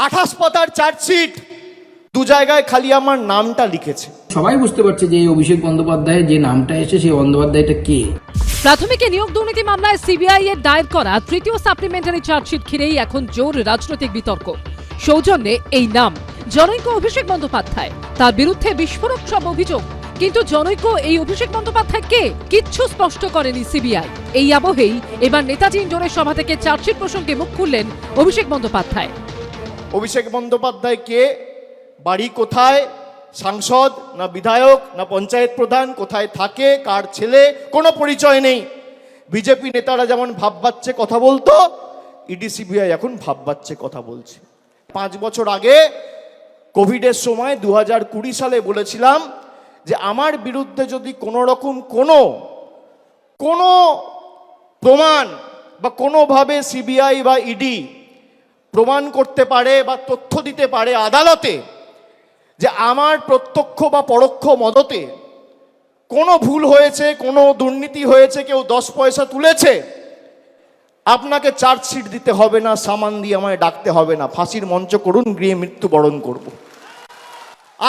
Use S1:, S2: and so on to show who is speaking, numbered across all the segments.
S1: 28 পাতার চার্জশিট, 2 জায়গায় খালি আমার নামটা লিখেছে।
S2: সবাই বুঝতে পারছে যে এই অভিষেক বন্দ্যোপাধ্যায়ের যে নামটা এসে সেই বন্দ্যোপাধ্যায়টা কে।
S3: প্রাথমিক নিয়োগ দুর্নীতি মামলায় সিবিআই এর দায়ের করা তৃতীয় সাপ্লিমেন্টারি চার্জশিট ঘিরেই এখন জোর রাজনৈতিক বিতর্ক। সৌজন্যে এই নাম জনৈক অভিষেক বন্দ্যোপাধ্যায়, তার বিরুদ্ধে বিস্ফোরক সব অভিযোগ। কিন্তু জনৈক এই অভিষেক বন্দ্যোপাধ্যায় কে, কিচ্ছু স্পষ্ট করেনি সিবিআই। এই আবহেই এবার নেতাজি ইন্ডোরের সভা থেকে চার্জশিট প্রসঙ্গে মুখ খুললেন অভিষেক বন্দ্যোপাধ্যায়।
S1: অভিষেক বন্দ্যোপাধ্যায় কে, বাড়ি কোথায়, সাংসদ না বিধায়ক না পঞ্চায়েত প্রধান, কোথায় থাকে, কার ছেলে, কোনো পরিচয় নেই। বিজেপি নেতারা যেমন ভাববাচ্ছে কথা বলতো, ইডি সিবিআই এখন ভাববাচ্ছে কথা বলছে। 5 বছর আগে কোভিডের সময় 2020 সালে বলেছিলাম যে আমার বিরুদ্ধে যদি কোনো রকম কোনো প্রমাণ বা কোনোভাবে সিবিআই বা ইডি প্রমাণ করতে পারে বা তথ্য দিতে পারে আদালতে যে আমার প্রত্যক্ষ বা পরোক্ষ মদতে কোনো ভুল হয়েছে, কোনো দুর্নীতি হয়েছে, কেউ 10 পয়সা তুলেছে, আপনাকে চার্জশিট দিতে হবে না, সামান দিয়ে আমায় ডাকতে হবে না, ফাঁসির মঞ্চ করুন, গৃহে মৃত্যুবরণ করব।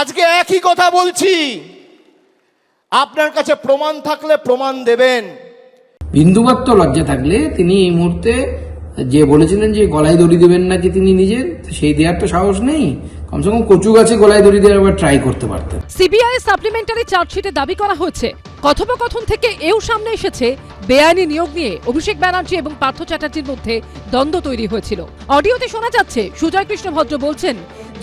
S1: আজকে একই কথা বলছি, আপনার কাছে প্রমাণ থাকলে প্রমাণ দেবেন।
S2: বিন্দুমাত্র লজ্জা থাকলে তিনি এই মুহূর্তে যে বলেছিলেন যে গলায় দড়ি দেবেন নাকি তিনি নিজের, সেই দেওয়ার তো সাহস নেই। কমসে কম কচু গাছে গলায় দড়ি দেওয়ার আবার ট্রাই করতে পারতেন।
S3: সিবিআই সাপ্লিমেন্টারি চার্জশিটে দাবি করা হয়েছে, কথোপকথন থেকে এও সামনে এসেছে বেআইনি নিয়োগ নিয়ে অভিষেক ব্যানার্জি এবং পার্থ চ্যাটার্জির মধ্যে দ্বন্দ্ব তৈরি হয়েছিল। অডিওতে শোনা যাচ্ছে সুজয় কৃষ্ণ ভদ্র বলছেন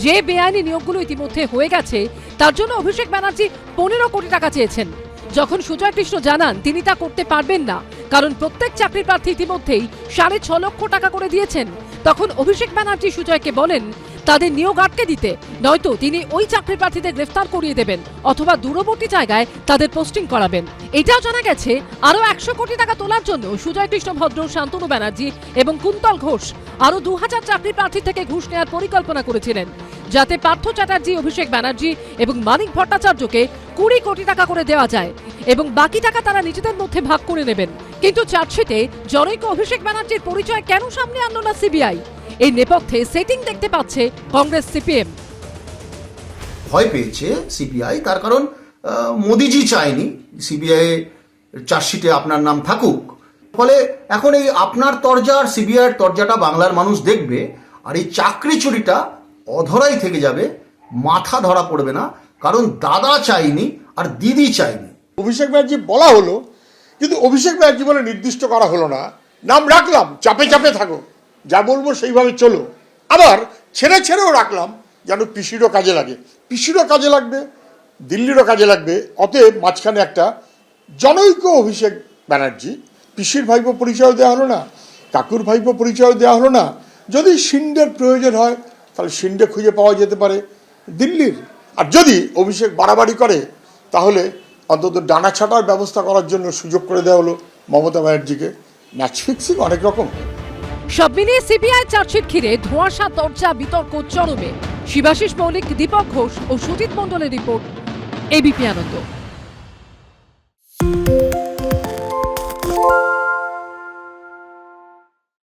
S3: যে বেআইনি নিয়োগগুলো ইতিমধ্যে হয়ে গেছে তার জন্য অভিষেক ব্যানার্জি 15 কোটি টাকা চেয়েছেন। যখন সুজয় কৃষ্ণ জানান তিনি তা করতে পারবেন না, কারণ প্রত্যেক চাকরি প্রার্থী ইতিমধ্যেই 6.5 লক্ষ টাকা করে দিয়েছেন, তখন অভিষেক ব্যানার্জি সুজয়কে বলেন তাদের নিয়োগ আটকে দিতে, নয়তো তিনি ওই চাকরি প্রার্থীদের গ্রেফতার করিয়ে দেবেন অথবা দূরবর্তী জায়গায় তাদের পোস্টিং করাবেন। এটাও জানা গেছে আরো 100 কোটি টাকা তোলার জন্য সুজয় কৃষ্ণ ভদ্র, শান্তনু ব্যানার্জি এবং কুন্তল ঘোষ আরো 2000 চাকরি প্রার্থী থেকে ঘুষ নেওয়ার পরিকল্পনা করেছিলেন, যাতে পার্থ চ্যাটার্জি, অভিষেক ব্যানার্জি এবং মানিক ভট্টাচার্যকে 20 কোটি টাকা করে দেওয়া যায় এবং বাকি টাকা তারা নিজেদের মধ্যে ভাগ করে নেবেন। কিন্তু চার্জশিটে জনৈক অভিষেক ব্যানার্জির পরিচয় কেন সামনে আনলো না সিবিআই? এই নেপথ্যে সেটিং দেখতে পাচ্ছে কংগ্রেস, সিপিএম।
S4: ভয় পেয়েছে সিবিআই, তার কারণ মোদিজি চায়নি সিবিআই চার্জশিটে আপনার নাম থাকুক। ফলে এখন এই আপনার তরজা আর সিবিআইয়ের তরজাটা বাংলার মানুষ দেখবে, আর এই চাকরি চুরিটা অধরাই থেকে যাবে, মাথা ধরা পড়বে না, কারণ দাদা চাইনি আর দিদি চাইনি।
S5: অভিষেক ব্যানার্জি বলা হলো, কিন্তু অভিষেক ব্যানার্জি বলে নির্দিষ্ট করা হলো না। নাম রাখলাম, চাপে চাপে থাকো, যা বলবো সেইভাবে চলো। আবার ছেড়েও রাখলাম যেন পিসিরও কাজে লাগে, পিসিরও কাজে লাগবে, দিল্লিরও কাজে লাগবে। অতএব মাঝখানে একটা জনৈক অভিষেক ব্যানার্জি, পিসির ভাইপো পরিচয় দেওয়া হলো না, কাকুর ভাইপো পরিচয় দেওয়া হলো না। যদি শিন্ডের প্রয়োজন হয় তাহলে শিন্ডে খুঁজে পাওয়া যেতে পারে দিল্লির। আর যদি অভিষেক বাড়াবাড়ি করে তাহলে অন্তত ডানা ছাটার ব্যবস্থা করার জন্য সুযোগ করে দেওয়া হলো মমতা ব্যানার্জিকে। ম্যাচ ফিক্সিং অনেক রকম।
S3: সব মিলিয়ে সিবিআই চার্জশিট ঘিরে ধোঁয়াশা দরজা বিতর্ক চরমে। শিবাশিস মৌলিক, দীপক ঘোষ ও সুজিত মণ্ডলের রিপোর্ট, এবিপি আনন্দ।